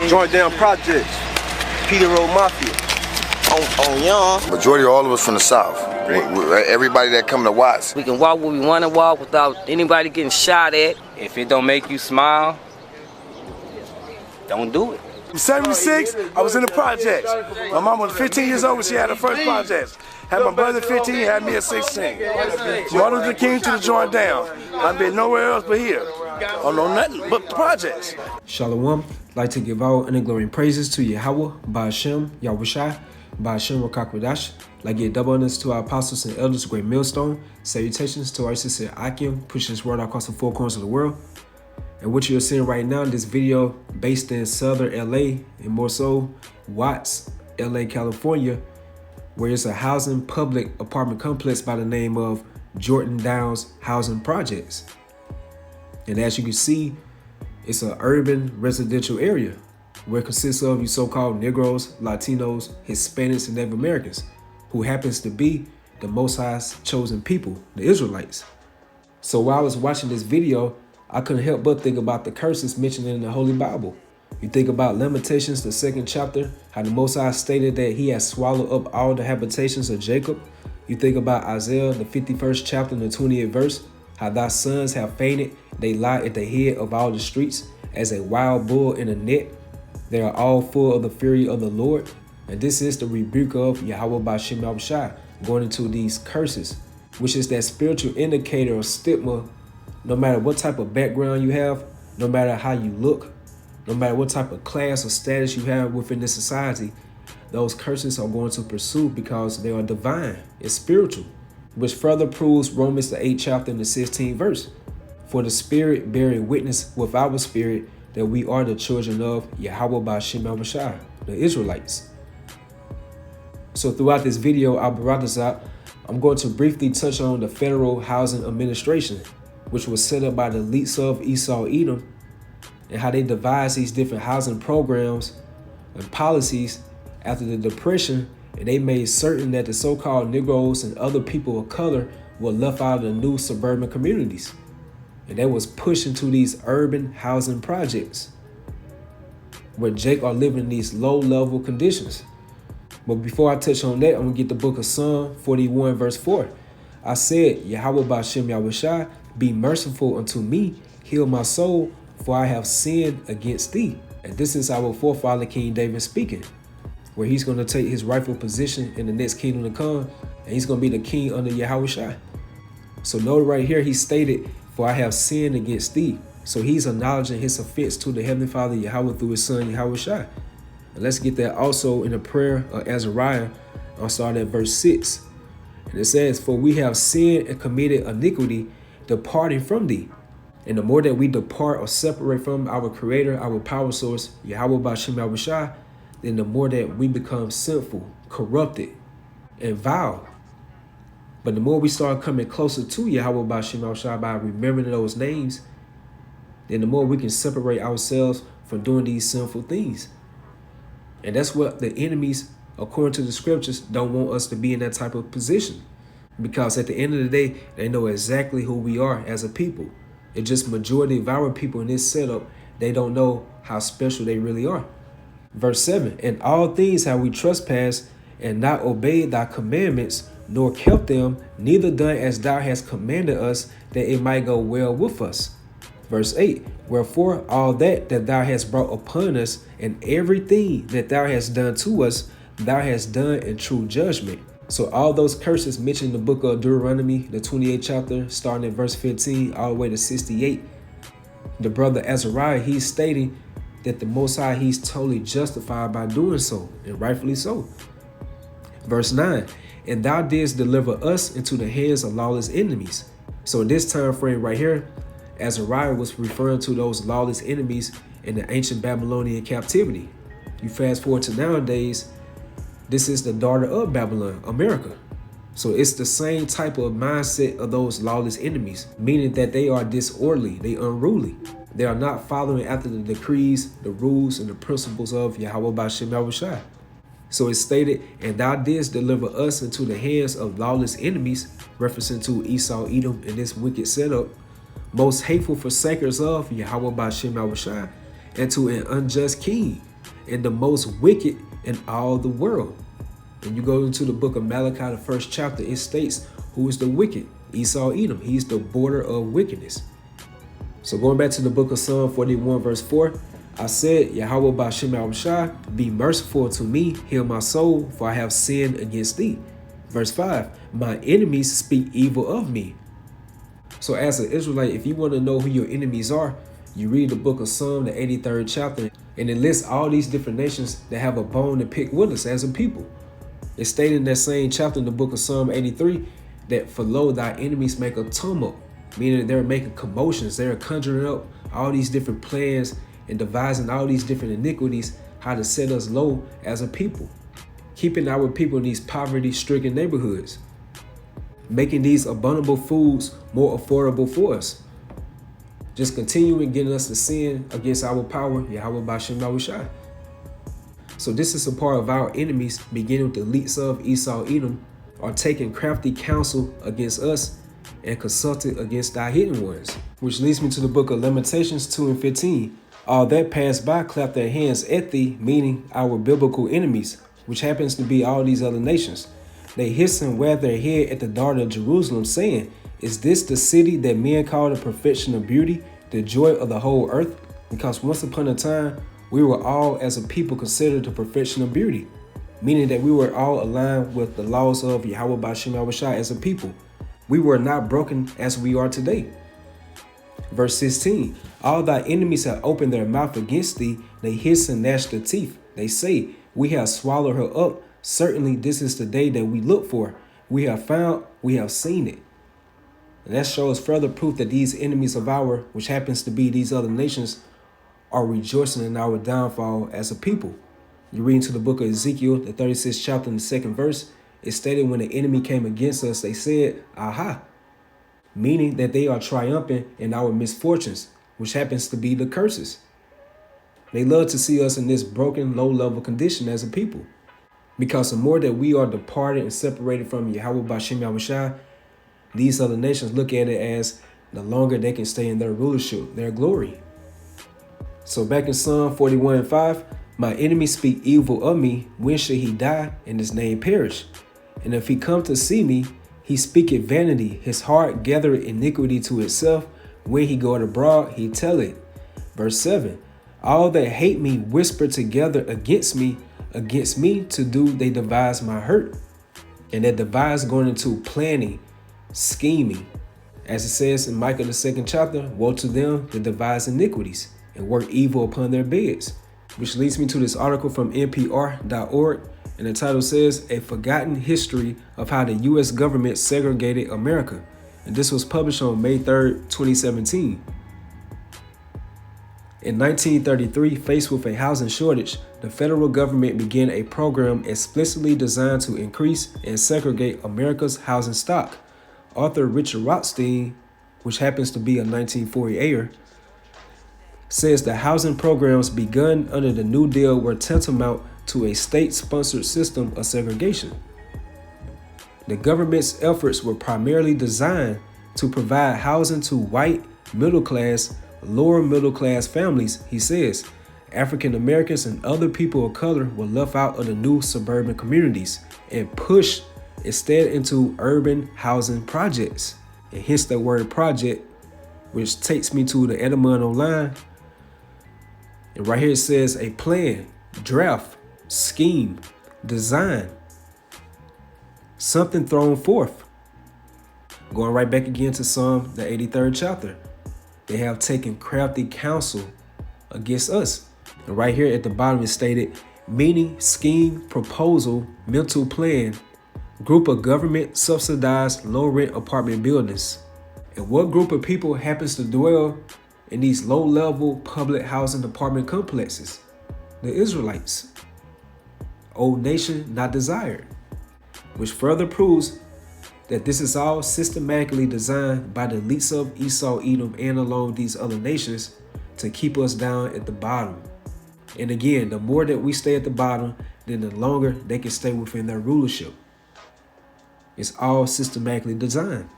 Joint down projects. Peter Road Mafia. On Young. Majority of all of us from the South. Everybody that come to Watts. We can walk where we want to walk without anybody getting shot at. If it don't make you smile, don't do it. In 76, I was in the projects. My mom was 15 years old when she had her first projects. Had my brother 15, had me at 16. Martin Luther King to the joint down. I've been nowhere else but here. I don't know nothing but the projects. Shalom. I'd like to give all honor, glory, and praises to Yahweh, Ba'ashem, Yahushai, Ba'ashem, Rakakwadash. Like give double honors to our apostles and elders, great millstone. Salutations to our sister Akim, pushing this word across the four corners of the world. And what you're seeing right now in this video, based in southern LA, and more so Watts, LA, California, where it's a housing public apartment complex by the name of Jordan Downs Housing Projects. And as you can see, it's an urban residential area where it consists of you so-called Negroes, Latinos, Hispanics, and Native Americans, who happens to be the Most High's chosen people, the Israelites. So while I was watching this video, I couldn't help but think about the curses mentioned in the Holy Bible. You think about Lamentations, the 2nd chapter, how the Most High stated that he has swallowed up all the habitations of Jacob. You think about Isaiah, the 51st chapter and the 20th verse, how thy sons have fainted, they lie at the head of all the streets, as a wild bull in a net. They are all full of the fury of the Lord. And this is the rebuke of Yahweh Ba'ashem Yahushai, going into these curses, which is that spiritual indicator or stigma. No matter what type of background you have, no matter how you look, no matter what type of class or status you have within this society, those curses are going to pursue because they are divine, it's spiritual, which further proves Romans the 8th chapter and the 16th verse. For the Spirit bearing witness with our spirit that we are the children of Yahweh Ba'ashem Yahushai, the Israelites. So throughout this video, I'm going to briefly touch on the Federal Housing Administration, which was set up by the elites of Esau, Edom, and how they devised these different housing programs and policies after the Depression, and they made certain that the so-called Negroes and other people of color were left out of the new suburban communities. And they was pushed into these urban housing projects where Jake are living in these low-level conditions. But before I touch on that, I'm gonna get the book of Psalm 41 verse 4. I said, Yahweh Ba'ashem Yahushai, be merciful unto me, heal my soul, for I have sinned against thee. And this is our forefather King David speaking, where he's going to take his rightful position in the next kingdom to come, and he's going to be the king under Yahushai. So note right here, he stated, for I have sinned against thee. So he's acknowledging his offense to the Heavenly Father Yahweh through his son Yahushai. And let's get that also in the prayer of Azariah. I'll start at verse 6. And it says, for we have sinned and committed iniquity, departing from thee. And the more that we depart or separate from our creator, our power source, Yahweh Ba'ashem Yahushai, then the more that we become sinful, corrupted, and vile. But the more we start coming closer to Yahweh Ba'ashem Yahushai by remembering those names, then the more we can separate ourselves from doing these sinful things. And that's what the enemies, according to the scriptures, don't want us to be in that type of position. Because at the end of the day, they know exactly who we are as a people. It's just majority of our people in this setup, they don't know how special they really are. Verse 7, in all things have we trespassed and not obeyed thy commandments, nor kept them, neither done as thou hast commanded us, that it might go well with us. Verse 8, wherefore all that thou hast brought upon us, and everything that thou hast done to us, thou hast done in true judgment. So all those curses mentioned in the book of Deuteronomy, the 28th chapter, starting at verse 15 all the way to 68, the brother Azariah, he's stating that the Most High, he's totally justified by doing so, and rightfully so. Verse 9, and thou didst deliver us into the hands of lawless enemies. So in this time frame right here, Azariah was referring to those lawless enemies in the ancient Babylonian captivity. You fast forward to nowadays, this is the daughter of Babylon, America. So it's the same type of mindset of those lawless enemies, meaning that they are disorderly, they unruly. They are not following after the decrees, the rules, and the principles of Yahweh Ba'ashem Yahushai. So it's stated, and thou didst deliver us into the hands of lawless enemies, referencing to Esau, Edom, and this wicked setup, most hateful forsakers of Yahweh Ba'ashem Yahushai, and to an unjust king, and the most wicked in all the world. When you go into the book of Malachi, the first chapter, it states who is the wicked. Esau Edom. He's the border of wickedness. So going back to the book of Psalm 41 verse 4, I said, Yahweh Ba'ashem Yahushua, be merciful to me, heal my soul, for I have sinned against thee. Verse 5, my enemies speak evil of me. So as an Israelite, if you want to know who your enemies are, you read the book of Psalm, the 83rd chapter, and it lists all these different nations that have a bone to pick with us as a people. It's stated in that same chapter in the book of Psalm 83 that for lo, thy enemies make a tumult, meaning they're making commotions. They're conjuring up all these different plans and devising all these different iniquities, how to set us low as a people, keeping our people in these poverty-stricken neighborhoods, making these abominable foods more affordable for us, just continuing getting us to sin against our power, Yahweh Ba'ashem Yahushua. So this is a part of our enemies, beginning with the leaks of Esau Edom, are taking crafty counsel against us and consulted against thy hidden ones. Which leads me to the book of Lamentations 2 and 15. All that passed by clapped their hands at thee, meaning our biblical enemies, which happens to be all these other nations. They hiss and wag their head at the daughter of Jerusalem, saying, is this the city that men call the perfection of beauty, the joy of the whole earth? Because once upon a time, we were all as a people considered the perfection of beauty, meaning that we were all aligned with the laws of Yahweh Ba'ashem Yahushua as a people. We were not broken as we are today. Verse 16, all thy enemies have opened their mouth against thee. They hiss and gnash their teeth. They say, we have swallowed her up. Certainly this is the day that we look for. We have found, we have seen it. And that shows further proof that these enemies of ours, which happens to be these other nations, are rejoicing in our downfall as a people. You read into the book of Ezekiel, the 36th chapter and the 2nd verse, it stated when the enemy came against us, they said, aha, meaning that they are triumphant in our misfortunes, which happens to be the curses. They love to see us in this broken, low-level condition as a people. Because the more that we are departed and separated from Yahweh Ba'ashem Yahushua, these other nations look at it as the longer they can stay in their rulership, their glory. So back in Psalm 41 and 5, my enemies speak evil of me. When should he die and his name perish? And if he come to see me, he speaketh vanity. His heart gathereth iniquity to itself. When he goeth abroad, he telleth. Verse 7, all that hate me whisper together against me to do they devise my hurt. And that devise going into planning, scheming. As it says in Micah the 2nd chapter, woe to them that devise iniquities and work evil upon their beds. Which leads me to this article from NPR.org, and the title says, A Forgotten History of How the U.S. Government Segregated America. And this was published on May 3rd, 2017. In 1933, faced with a housing shortage, the federal government began a program explicitly designed to increase and segregate America's housing stock. Author Richard Rothstein, which happens to be a 1948er, says the housing programs begun under the New Deal were tantamount to a state-sponsored system of segregation. The government's efforts were primarily designed to provide housing to white, middle-class, lower middle-class families, he says. African Americans and other people of color were left out of the new suburban communities and pushed instead into urban housing projects. And hence the word project, which takes me to the Edamon online. And right here it says a plan, draft, scheme, design, something thrown forth. Going right back again to Psalm, the 83rd chapter. They have taken crafty counsel against us. And right here at the bottom is stated, meaning, scheme, proposal, mental plan, group of government subsidized low rent apartment buildings. And what group of people happens to dwell in these low-level public housing apartment complexes? The Israelites. Old nation not desired. Which further proves that this is all systematically designed by the elites of Esau, Edom, and along these other nations to keep us down at the bottom. And again, the more that we stay at the bottom, then the longer they can stay within their rulership. It's all systematically designed.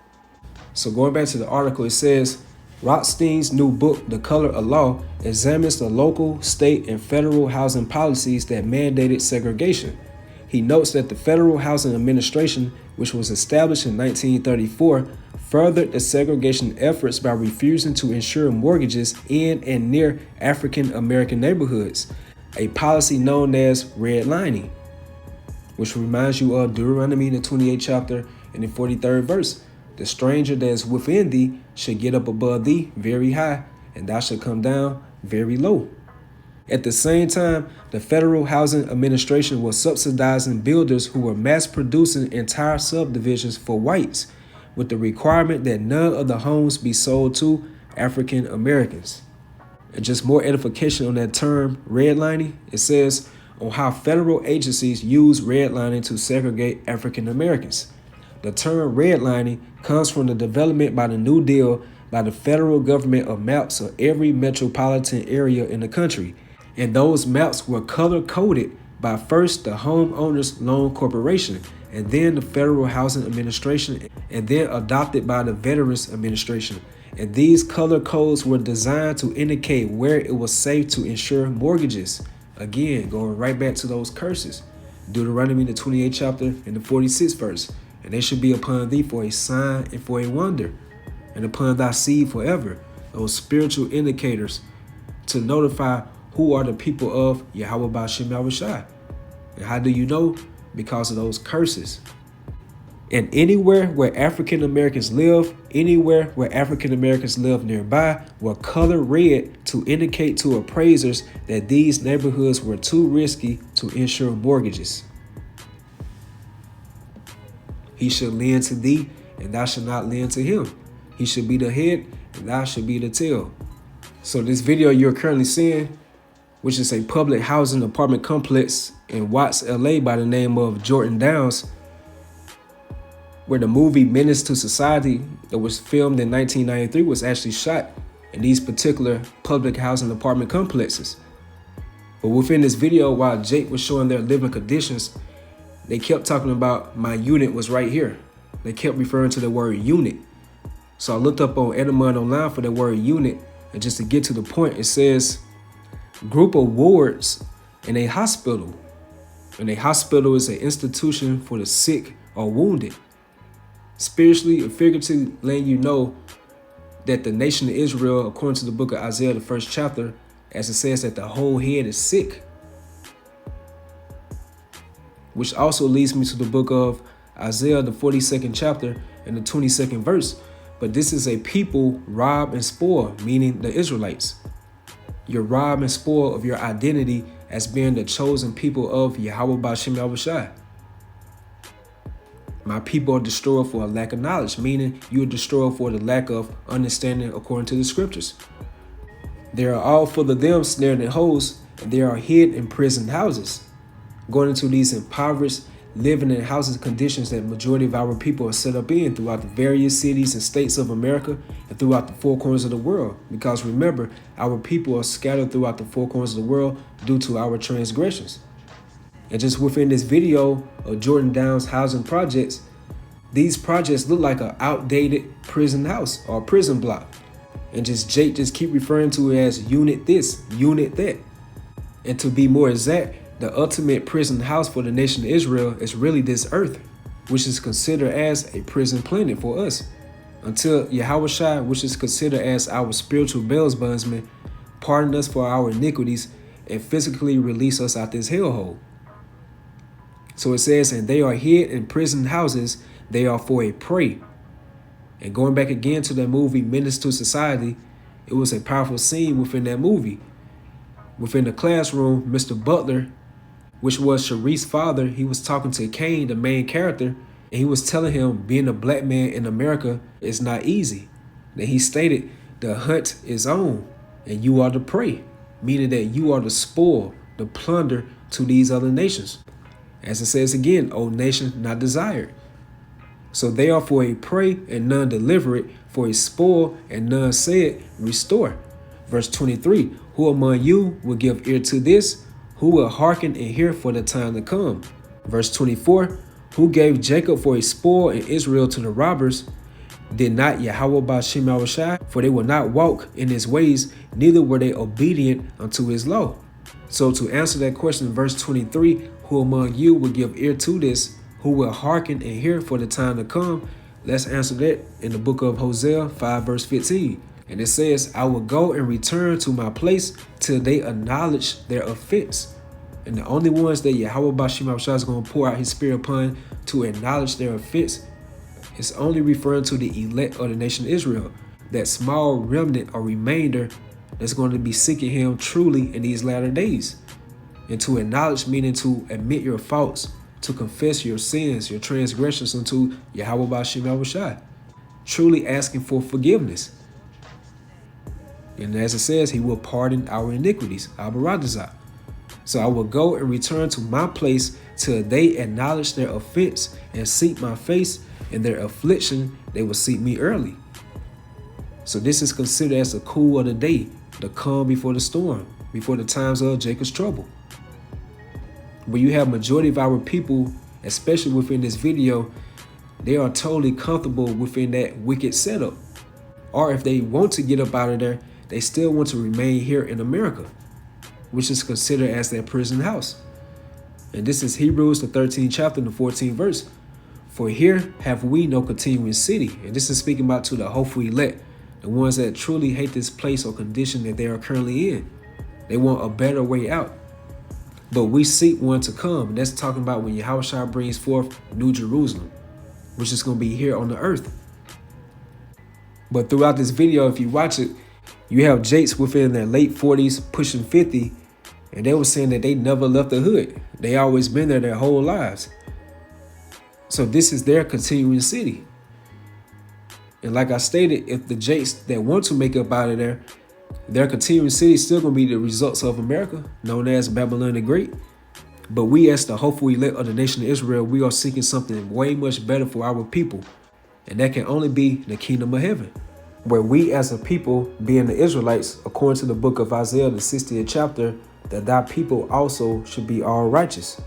So going back to the article, it says, Rothstein's new book, The Color of Law, examines the local, state, and federal housing policies that mandated segregation. He notes that the Federal Housing Administration, which was established in 1934, furthered the segregation efforts by refusing to insure mortgages in and near African American neighborhoods, a policy known as redlining, which reminds you of Deuteronomy, the 28th chapter and the 43rd verse. The stranger that is within thee should get up above thee very high, and thou shalt come down very low. At the same time, the Federal Housing Administration was subsidizing builders who were mass producing entire subdivisions for whites, with the requirement that none of the homes be sold to African Americans. And just more edification on that term, redlining, it says on how federal agencies use redlining to segregate African Americans. The term redlining comes from the development by the New Deal by the federal government of maps of every metropolitan area in the country. And those maps were color-coded by first the Homeowners Loan Corporation and then the Federal Housing Administration and then adopted by the Veterans Administration. And these color codes were designed to indicate where it was safe to insure mortgages. Again, going right back to those curses. Deuteronomy, the 28th chapter and the 46th verse. And they should be upon thee for a sign and for a wonder, and upon thy seed forever. Those spiritual indicators to notify who are the people of Yahweh Ba'ashem Yahushai. And how do you know? Because of those curses. And anywhere where African Americans live, anywhere where African Americans live nearby, were color red to indicate to appraisers that these neighborhoods were too risky to insure mortgages. He shall lend to thee, and thou shalt not lend to him. He should be the head, and thou shalt be the tail. So this video you're currently seeing, which is a public housing apartment complex in Watts, LA by the name of Jordan Downs, where the movie Menace to Society that was filmed in 1993 was actually shot in these particular public housing apartment complexes. But within this video, while Jake was showing their living conditions, they kept talking about my unit was right here. They kept referring to the word unit. So I looked up on Edamon online for the word unit, and just to get to the point, it says group of wards in a hospital. And a hospital is an institution for the sick or wounded. Spiritually or figuratively letting you know that the nation of Israel, according to the book of Isaiah, the 1st chapter, as it says that the whole head is sick. Which also leads me to the book of Isaiah, the 42nd chapter and the 22nd verse. But this is a people rob and spoil, meaning the Israelites. You're rob and spoil of your identity as being the chosen people of Yahweh Ba'ashem Yahushai. My people are destroyed for a lack of knowledge, meaning you are destroyed for the lack of understanding according to the scriptures. They are all full of them snared in holes, and they are hid in prison houses. Going into these impoverished, living in houses conditions that majority of our people are set up in throughout the various cities and states of America and throughout the four corners of the world. Because remember, our people are scattered throughout the four corners of the world due to our transgressions. And just within this video of Jordan Downs housing projects, these projects look like an outdated prison house or prison block. And Jake just keep referring to it as unit this, unit that. And to be more exact, the ultimate prison house for the nation of Israel is really this earth, which is considered as a prison planet for us. Until Yahushua, which is considered as our spiritual bail bondsman, pardon us for our iniquities and physically release us out this hellhole. So it says, and they are hid in prison houses, they are for a prey. And going back again to that movie, Menace to Society, it was a powerful scene within that movie. Within the classroom, Mr. Butler, which was Sharice's father, he was talking to Cain, the main character, and he was telling him being a black man in America is not easy. Then he stated, the hunt is on, and you are the prey, meaning that you are the spoil, the plunder to these other nations. As it says again, O nation not desired. So they are for a prey and none deliver it, for a spoil and none say it, restore. Verse 23, who among you will give ear to this? Who will hearken and hear for the time to come? Verse 24, who gave Jacob for a spoil and Israel to the robbers? Did not Yahweh Ba'ashem Yahushua? For they will not walk in his ways, neither were they obedient unto his law. So to answer that question, verse 23, who among you will give ear to this, who will hearken and hear for the time to come? Let's answer that in the book of Hosea 5 verse 15. And it says, I will go and return to my place till they acknowledge their offense. And the only ones that Yahweh Ba'ashem Yahushua is going to pour out his spirit upon to acknowledge their offense, it's only referring to the elect of the nation of Israel, that small remnant or remainder that's going to be seeking him truly in these latter days. And to acknowledge meaning to admit your faults, to confess your sins, your transgressions unto Yahweh Ba'ashem Yahushua, truly asking for forgiveness. And as it says, he will pardon our iniquities, our baradazah. So I will go and return to my place till they acknowledge their offense and seek my face. In their affliction, they will seek me early. So this is considered as the cool of the day, the calm before the storm, before the times of Jacob's trouble. But you have majority of our people, especially within this video, they are totally comfortable within that wicked setup. Or if they want to get up out of there, they still want to remain here in America, which is considered as their prison house. And this is Hebrews, the 13th chapter, and the 14th verse. For here have we no continuing city. And this is speaking about to the hopeful elect, the ones that truly hate this place or condition that they are currently in. They want a better way out. But we seek one to come. And that's talking about when Yahushua brings forth New Jerusalem, which is going to be here on the earth. But throughout this video, if you watch it, you have Jakes within their late 40s, pushing 50, and they were saying that they never left the hood. They always been there their whole lives. So this is their continuing city. And like I stated, if the Jakes that want to make up out of there, their continuing city is still going to be the results of America, known as Babylon the Great. But we as the hopeful elect of the nation of Israel, we are seeking something way much better for our people. And that can only be the kingdom of heaven, where we as a people, being the Israelites, according to the book of Isaiah, the 60th chapter, that thy people also should be all righteous.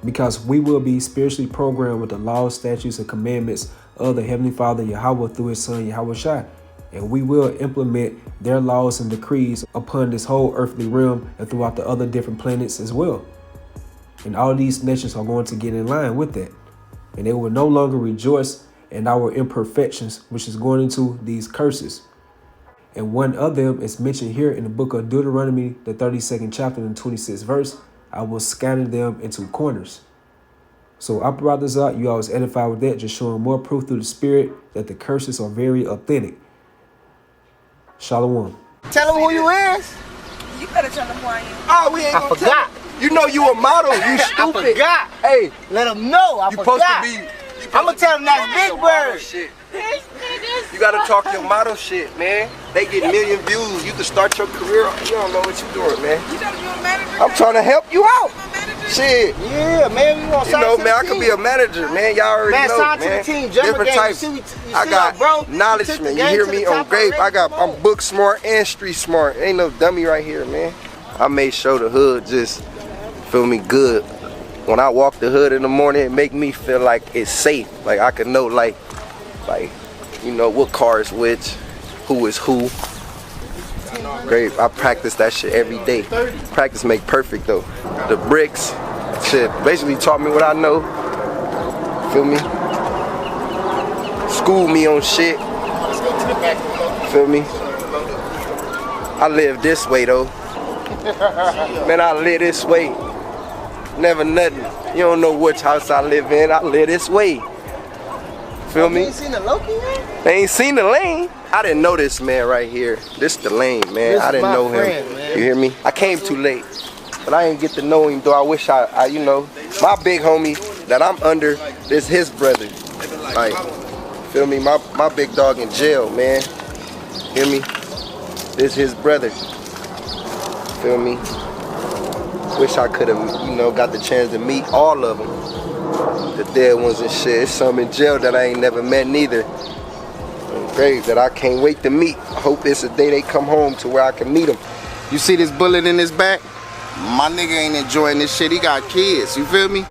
Because we will be spiritually programmed with the laws, statutes, and commandments of the Heavenly Father Yahweh through his son Yahushua. And we will implement their laws and decrees upon this whole earthly realm and throughout the other different planets as well. And all these nations are going to get in line with that. And they will no longer rejoice in our imperfections, which is going into these curses. And one of them is mentioned here in the book of Deuteronomy, the 32nd chapter and 26th verse. I will scatter them into corners. So I brought this out. You always edify with that, just showing more proof through the spirit that the curses are very authentic. Shalom. Tell them who you is. You better tell them who I am. Oh, we ain't gonna forgot. You know you a model. You stupid. I forgot. Hey, Let them know. I you forgot. supposed to be. I'm gonna tell them that's Big Bird. Shit. You gotta talk your model shit, man. They get million views. You can start your career. You don't know what you're doing, man. You know you're a manager? I'm trying to help you out. Shit. Yeah, man. We gonna You sign know, to man, I the could team. be a manager, man. Y'all already Man, know, sign to man. the team. Jumper Different game. types. You I got bro. knowledge, You took man. the You game hear to me the on top grape? already. I'm book smart and street smart. Ain't no dummy right here, man. I made sure the hood just feel me good. When I walk the hood in the morning, it make me feel like it's safe. Like I can know, like, you know, what car is which, who is who. Great. I practice that shit every day. Practice make perfect though. The bricks, shit, basically taught me what I know. Feel me? School me on shit. Feel me? I live this way though. Man, I live this way. Never nothing. You don't know which house I live in. I live this way. Feel me? You ain't seen the Loki yet? They ain't seen the lane. I didn't know this man right here. This the lane, man. This I didn't my know friend, him. man. You hear me? I came too late. But I didn't get to know him though. I wish I you know, my big homie that I'm under is his brother. Like, feel me? My big dog in jail, man. Hear me? This his brother. Feel me? Wish I could have, you know, got the chance to meet all of them. The dead ones and shit. It's some in jail that I ain't never met neither. Great, that I can't wait to meet. I hope it's a day they come home to where I can meet them. You see this bullet in his back? My nigga ain't enjoying this shit. He got kids, you feel me?